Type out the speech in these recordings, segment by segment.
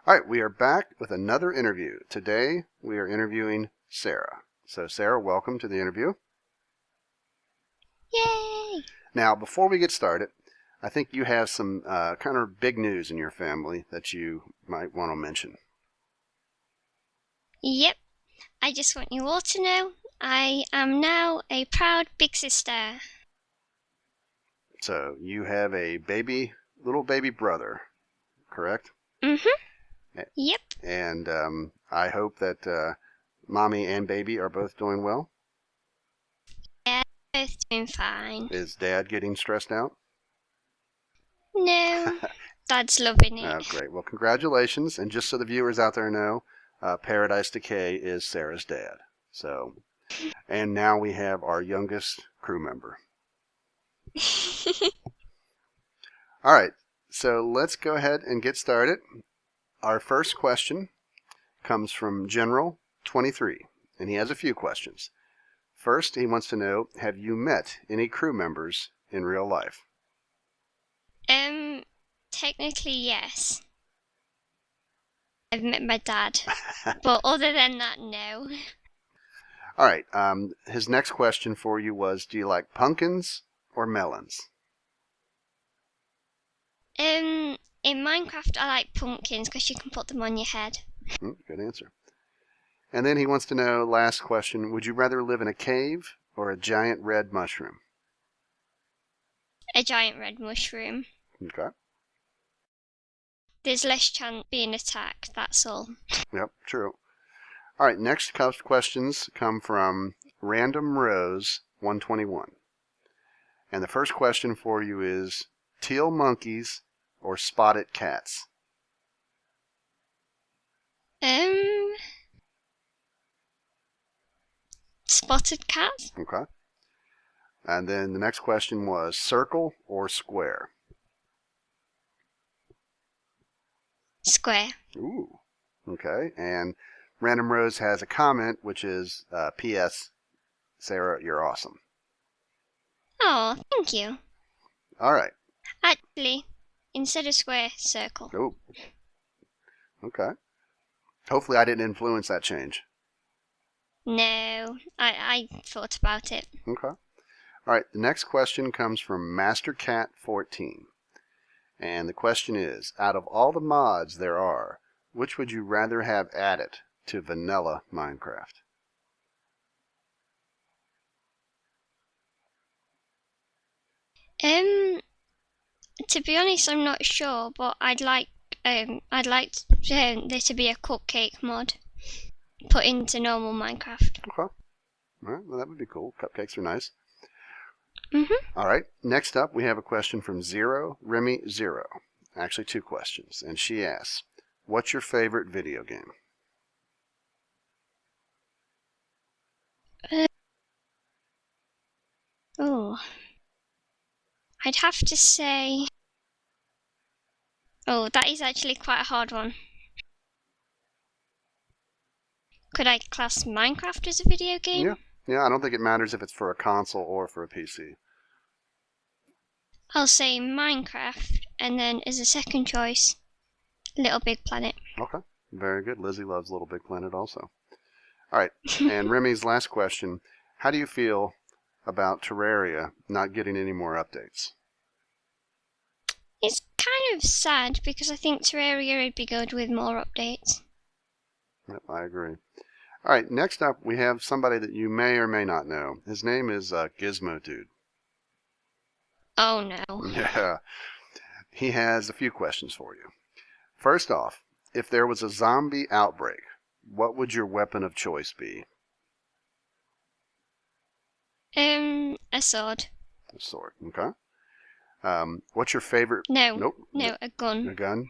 All right, we are back with another interview. Today, we are interviewing Sarah. So, Sarah, welcome to the interview. Yay! Now, before we get started, I think you have some kind of big news in your family that you might want to mention. Yep, I just want you all to know I am now a proud big sister. So, you have a little baby brother, correct? Mm-hmm. Yep. And I hope that mommy and baby are both doing well. Yeah, both doing fine. Is Dad getting stressed out? No, Dad's loving it. Oh, great. Well, congratulations. And just so the viewers out there know, Paradise Decay is Sarah's dad. So, and now we have our youngest crew member. All right. So let's go ahead and get started. Our first question comes from General 23, and he has a few questions. First, he wants to know, have you met any crew members in real life? Technically, yes. I've met my dad, but other than that, no. All right. His next question for you was, do you like pumpkins or melons? In Minecraft, I like pumpkins because you can put them on your head. Good answer. And then he wants to know, last question, would you rather live in a cave or a giant red mushroom? A giant red mushroom. Okay. There's less chance of being attacked, that's all. Yep, true. All right, next questions come from Random Rose 121. And the first question for you is, teal monkeys or spotted cats? Spotted cat? Okay. And then the next question was, circle or square? Square. Ooh. Okay. And Random Rose has a comment, which is, P.S. Sarah, you're awesome. Oh, thank you. All right. Actually, instead of square, circle. Oh. Okay. Hopefully I didn't influence that change. No, I thought about it. Okay. All right. The next question comes from MasterCat14. And the question is, out of all the mods there are, which would you rather have added to vanilla Minecraft? To be honest, I'm not sure, but I'd like there to be a cupcake mod put into normal Minecraft. Okay. All right. Well, that would be cool. Cupcakes are nice. Mm-hmm. All right. Next up, we have a question from Remy Zero. Actually, two questions. And she asks, what's your favorite video game? I'd have to say... Oh, that is actually quite a hard one. Could I class Minecraft as a video game? Yeah, I don't think it matters if it's for a console or for a PC. I'll say Minecraft, and then as a second choice, Little Big Planet. Okay, very good. Lizzie loves Little Big Planet also. All right, and Remy's last question, how do you feel about Terraria not getting any more updates? It's kind of sad because I think Terraria would be good with more updates. Yep, I agree. All right, next up we have somebody that you may or may not know. His name is Gizmo Dude. Oh no. Yeah. He has a few questions for you. First off, if there was a zombie outbreak, what would your weapon of choice be? A sword. A sword, okay. What's your favorite? No. Nope. No, a gun. A gun?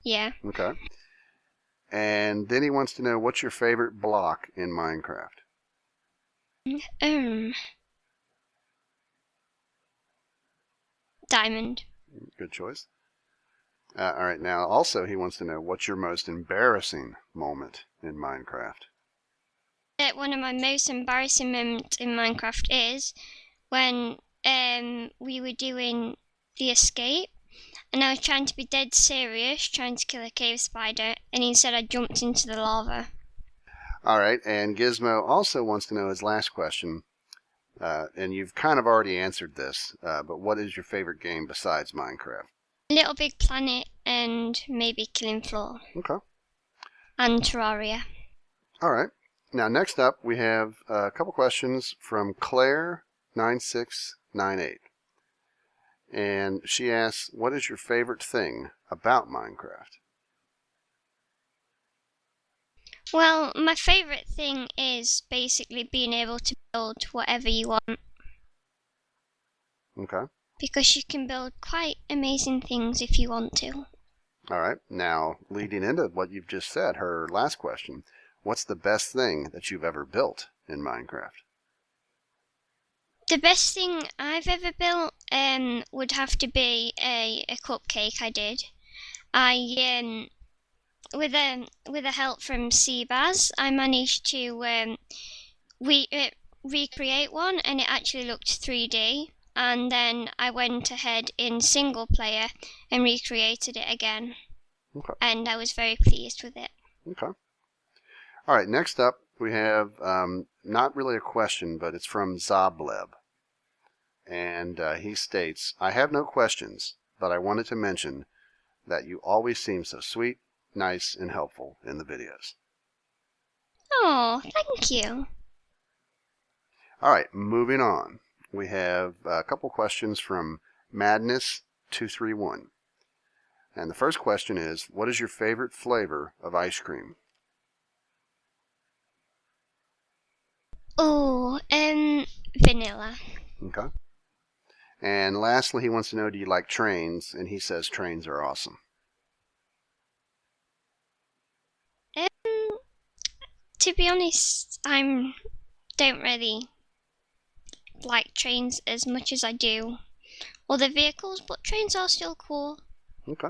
Yeah. Okay. And then he wants to know, what's your favorite block in Minecraft? Diamond. Good choice. All right, now also he wants to know, what's your most embarrassing moment in Minecraft? One of my most embarrassing moments in Minecraft is when we were doing the escape and I was trying to be dead serious, trying to kill a cave spider, and instead I jumped into the lava. All right, and Gizmo also wants to know his last question, and you've kind of already answered this, but what is your favorite game besides Minecraft? Little Big Planet and maybe Killing Floor. Okay. And Terraria. All right. Now, next up, we have a couple questions from Claire9698. And she asks, what is your favorite thing about Minecraft? Well, my favourite thing is basically being able to build whatever you want. Okay. Because you can build quite amazing things if you want to. All right. Now, leading into what you've just said, her last question, what's the best thing that you've ever built in Minecraft? The best thing I've ever built would have to be a cupcake I did. With the help from csebaz, I managed to recreate one, and it actually looked 3D. And then I went ahead in single player and recreated it again. Okay. And I was very pleased with it. Okay. All right. Next up, we have not really a question, but it's from Zobleb. And he states, I have no questions, but I wanted to mention that you always seem so sweet, nice, and helpful in the videos. Oh, thank you. All right, moving on. We have a couple questions from Madness231. And the first question is, what is your favorite flavor of ice cream? Oh, vanilla. Okay. And lastly, he wants to know, do you like trains? And he says trains are awesome. To be honest, I don't really like trains as much as I do other vehicles, but trains are still cool. Okay.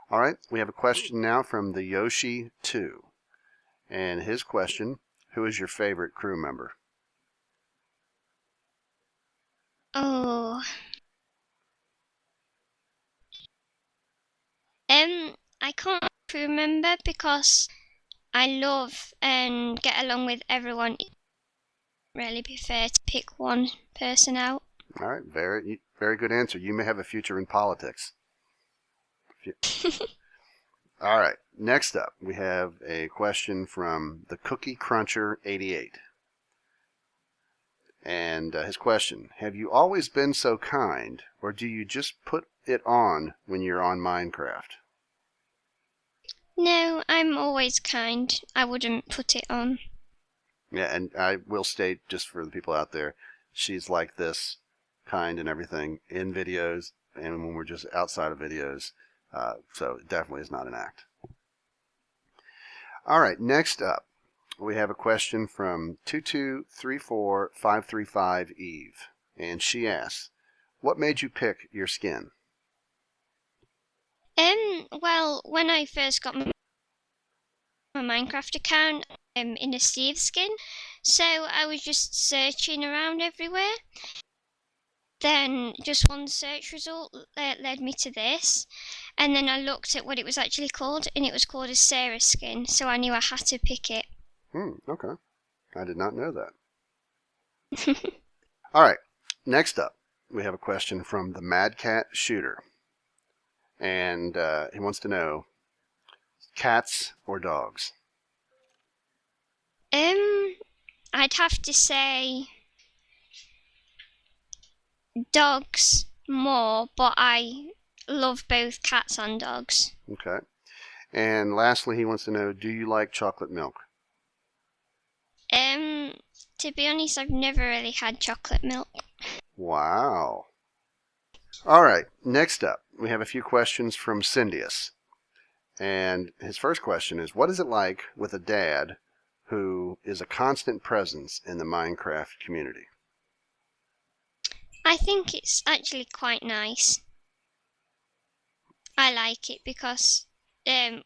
All right, we have a question now from the Yoshi2. And his question, who is your favorite crew member? Oh. I can't remember because I love and get along with everyone. It wouldn't really be fair to pick one person out. All right, very, very good answer. You may have a future in politics. All right, next up, we have a question from the Cookie Cruncher 88. And his question, have you always been so kind, or do you just put it on when you're on Minecraft? No, I'm always kind. I wouldn't put it on. Yeah, and I will state, just for the people out there, she's like this, kind and everything, in videos, and when we're just outside of videos. So it definitely is not an act. All right, next up, we have a question from 2234535 Eve, and she asks, what made you pick your skin? Well, when I first got my Minecraft account, in a Steve skin, so I was just searching around everywhere. Then just one search result led me to this, and then I looked at what it was actually called, and it was called a Sarah skin, so I knew I had to pick it. Okay. I did not know that. All right, next up, we have a question from the Mad Cat Shooter. And he wants to know, cats or dogs? I'd have to say dogs more, but I love both cats and dogs. Okay. And lastly, he wants to know, do you like chocolate milk? To be honest, I've never really had chocolate milk. Wow. All right, next up, we have a few questions from Cindius. And his first question is, what is it like with a dad who is a constant presence in the Minecraft community? I think it's actually quite nice. I like it because Dad's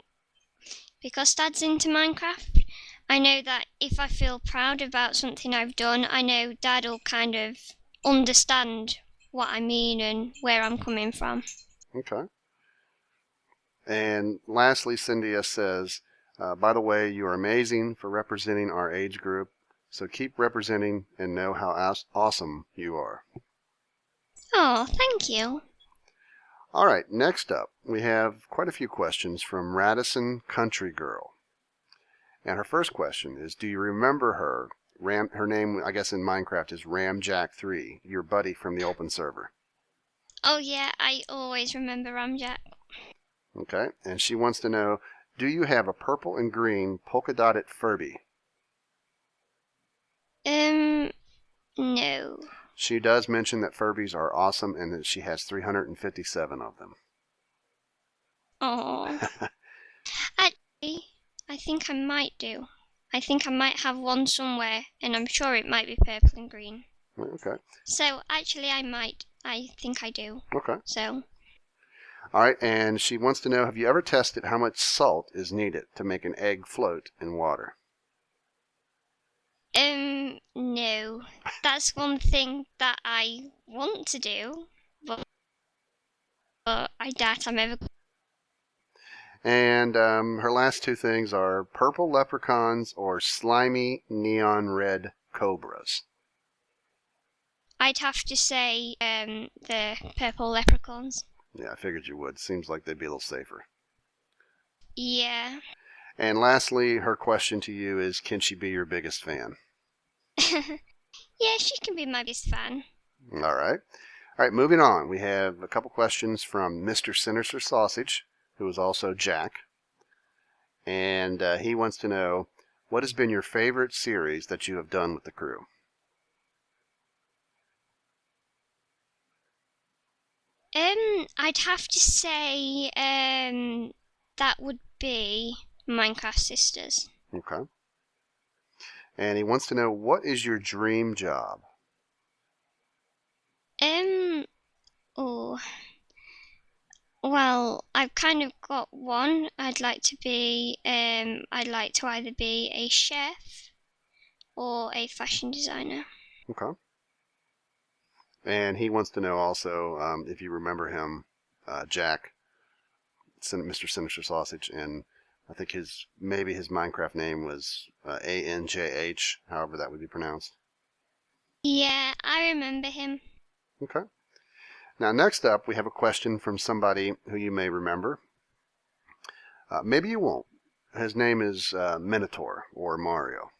into Minecraft. I know that if I feel proud about something I've done, I know Dad will kind of understand what I mean and where I'm coming from. Okay. And lastly, Cynthia says, by the way, you are amazing for representing our age group. So keep representing and know how awesome you are. Oh, thank you. All right, next up, we have quite a few questions from Radisson Country Girl. And her first question is, do you remember her? Her name, I guess in Minecraft, is Ramjack3, your buddy from the open server. Oh yeah, I always remember Ramjack. Okay, and she wants to know, do you have a purple and green polka dotted Furby? No. She does mention that Furbies are awesome and that she has 357 of them. Oh. Actually, I think I might do. I think I might have one somewhere, and I'm sure it might be purple and green. Okay. So, actually, I think I do. Okay. So. All right, and she wants to know, have you ever tested how much salt is needed to make an egg float in water? No. That's one thing that I want to do, but I doubt I'm ever. And her last two things are purple leprechauns or slimy neon red cobras. I'd have to say the purple leprechauns. Yeah, I figured you would. Seems like they'd be a little safer. Yeah. And lastly, her question to you is, can she be your biggest fan? Yeah, she can be my biggest fan. All right. All right, moving on. We have a couple questions from Mr. Sinister Sausage, who is also Jack. And he wants to know, what has been your favorite series that you have done with the crew? I'd have to say that would be Minecraft Sisters. Okay. And he wants to know, what is your dream job? Oh. Well, I've kind of got one. I'd like to either be a chef or a fashion designer. Okay. And he wants to know also if you remember him, Jack, Mr. Sinister Sausage, and I think maybe his Minecraft name was ANJH, however that would be pronounced. Yeah, I remember him. Okay. Now, next up, we have a question from somebody who you may remember. Maybe you won't. His name is Minotaur, or Mario.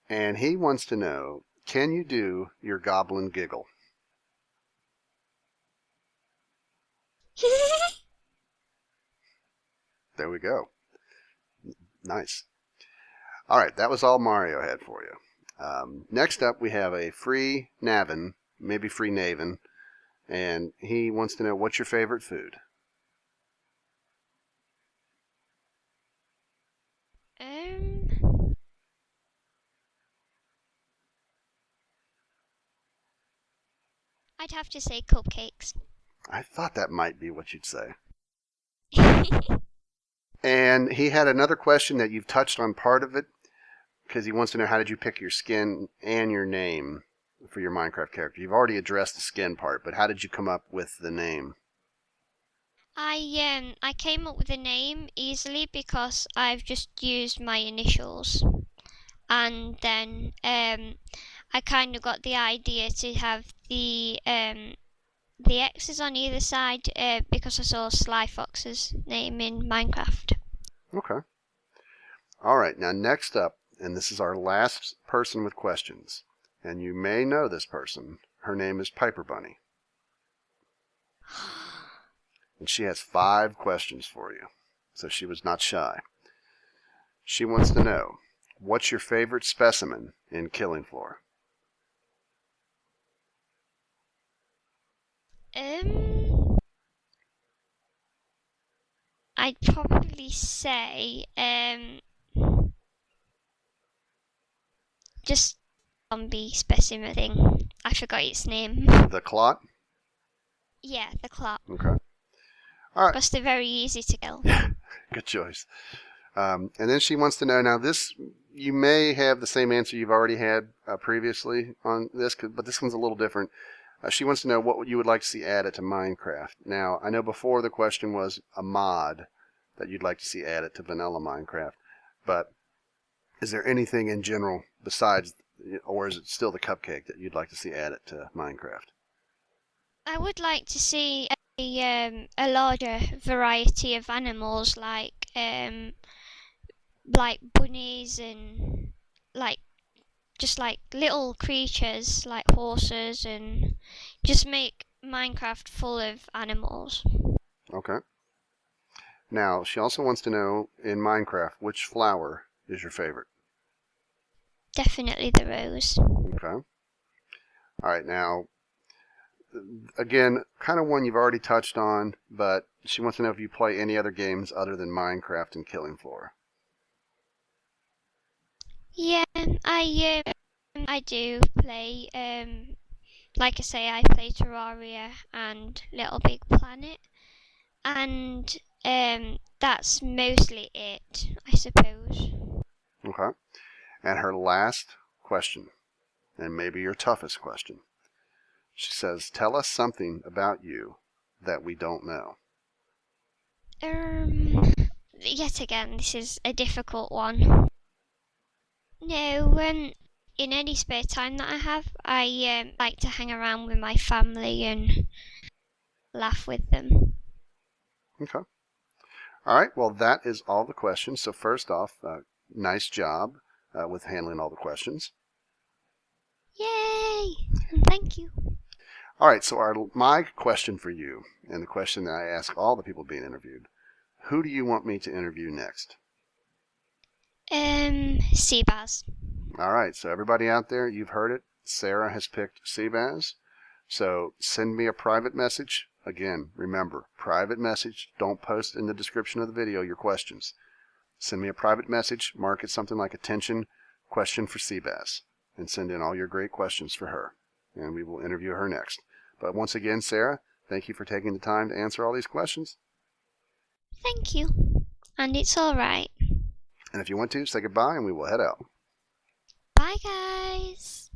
And he wants to know, can you do your goblin giggle? There we go. Nice. All right, that was all Mario had for you. Next up, we have a free Navin, maybe free Naven, and he wants to know, what's your favorite food? I'd have to say cupcakes. I thought that might be what you'd say. And he had another question that you've touched on part of it, because he wants to know, how did you pick your skin and your name for your Minecraft character? You've already addressed the skin part, but how did you come up with the name? I came up with the name easily because I've just used my initials, and then I kind of got the idea to have the X's on either side because I saw Sly Fox's name in Minecraft. Okay. All right, now next up, and this is our last person with questions, and you may know this person. Her name is Piper Bunny. And she has 5 questions for you, so she was not shy. She wants to know, what's your favorite specimen in Killing Floor? I'd probably say just zombie specimen thing. I forgot its name. The Clot? Yeah, the clock. Okay. All right. Because they're very easy to kill. Good choice. And then she wants to know, now this, you may have the same answer you've already had previously on this, but this one's a little different. She wants to know what you would like to see added to Minecraft. Now, I know before the question was a mod that you'd like to see added to vanilla Minecraft, but is there anything in general besides, or is it still the cupcake that you'd like to see added to Minecraft? I would like to see a larger variety of animals, like bunnies and like just like little creatures like horses, and just make Minecraft full of animals. Okay. Now, she also wants to know, in Minecraft, which flower is your favorite? Definitely the rose. Okay. All right, now, again, kind of one you've already touched on, but she wants to know if you play any other games other than Minecraft and Killing Floor. Yeah, I do play. Like I say, I play Terraria and Little Big Planet, and that's mostly it, I suppose. Okay. And her last question, and maybe your toughest question. She says, tell us something about you that we don't know. Yet again, this is a difficult one. No, in any spare time that I have, I like to hang around with my family and laugh with them. Okay. All right. Well, that is all the questions. So first off, nice job with handling all the questions. Yay! And thank you. All right. So my question for you, and the question that I ask all the people being interviewed, who do you want me to interview next? Csebaz. All right. So everybody out there, you've heard it. Sarah has picked csebaz. So send me a private message. Again, remember, private message. Don't post in the description of the video your questions. Send me a private message. Mark it something like attention, question for csebaz, and send in all your great questions for her. And we will interview her next. But once again, Sarah, thank you for taking the time to answer all these questions. Thank you. And it's alright. And if you want to, say goodbye and we will head out. Bye, guys.